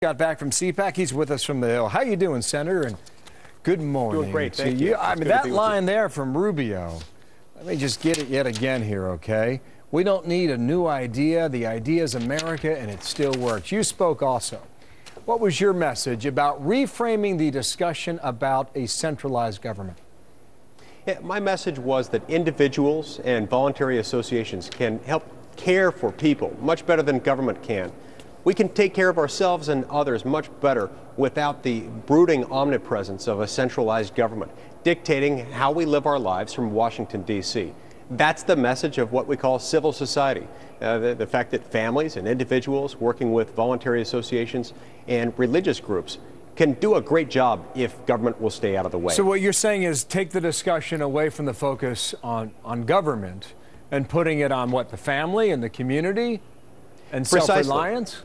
Got back from CPAC. He's with us from the Hill. How you doing, Senator? And good morning. Doing great, thank you. I mean, that line there from Rubio, let me just get it yet again here, okay? We don't need a new idea. The idea is America, and it still works. You spoke also. What was your message about reframing the discussion about a centralized government? Yeah, my message was that individuals and voluntary associations can help care for people much better than government can. We can take care of ourselves and others much better without the brooding omnipresence of a centralized government dictating how we live our lives from Washington, D.C. That's the message of what we call civil society, the fact that families and individuals working with voluntary associations and religious groups can do a great job if government will stay out of the way. So what you're saying is take the discussion away from the focus on government and putting it on what, the family and the community and self-reliance?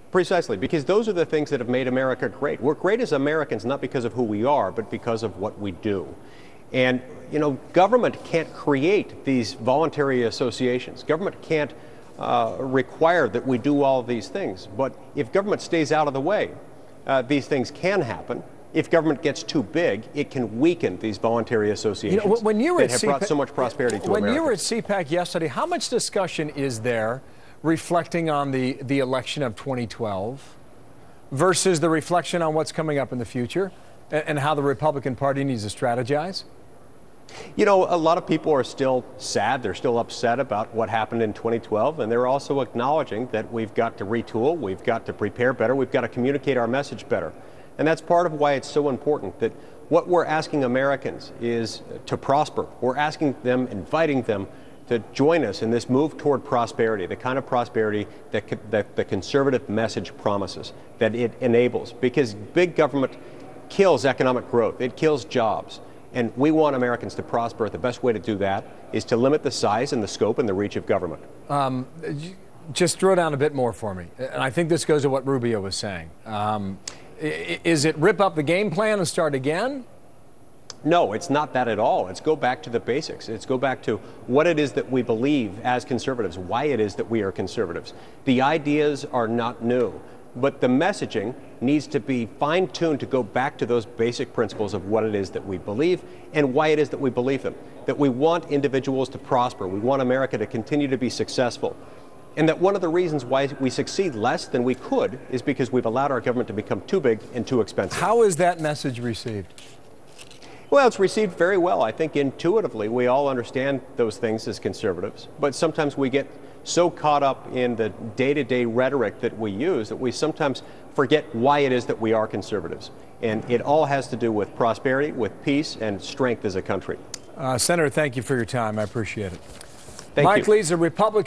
Precisely, because those are the things that have made America great. We're great as Americans not because of who we are, but because of what we do. And, you know, government can't create these voluntary associations. Government can't require that we do all of these things. But if government stays out of the way, these things can happen. If government gets too big, it can weaken these voluntary associations that have brought so much prosperity to America. When you were at CPAC yesterday, how much discussion is there reflecting on the election of 2012 versus the reflection on what's coming up in the future and how the Republican Party needs to strategize? You know, a lot of people are still sad. They're still upset about what happened in 2012, and they're also acknowledging that we've got to retool, we've got to prepare better, we've got to communicate our message better. And that's part of why it's so important that what we're asking Americans is to prosper. We're asking them, inviting them to join us in this move toward prosperity, the kind of prosperity that the conservative message promises, that it enables. Because big government kills economic growth, it kills jobs. And we want Americans to prosper. The best way to do that is to limit the size and the scope and the reach of government. Just throw down a bit more for me. And I think this goes to what Rubio was saying. Is it rip up the game plan and start again? No, it's not that at all. It's go back to the basics. It's go back to what it is that we believe as conservatives, why it is that we are conservatives. The ideas are not new, but the messaging needs to be fine-tuned to go back to those basic principles of what it is that we believe and why it is that we believe them. That we want individuals to prosper. We want America to continue to be successful. And that one of the reasons why we succeed less than we could is because we've allowed our government to become too big and too expensive. How is that message received? Well, it's received very well. I think intuitively we all understand those things as conservatives, but sometimes we get so caught up in the day-to-day rhetoric that we use that we sometimes forget why it is that we are conservatives. And it all has to do with prosperity, with peace, and strength as a country. Senator, thank you for your time. I appreciate it. Thank you. Mike Lee's a Republican.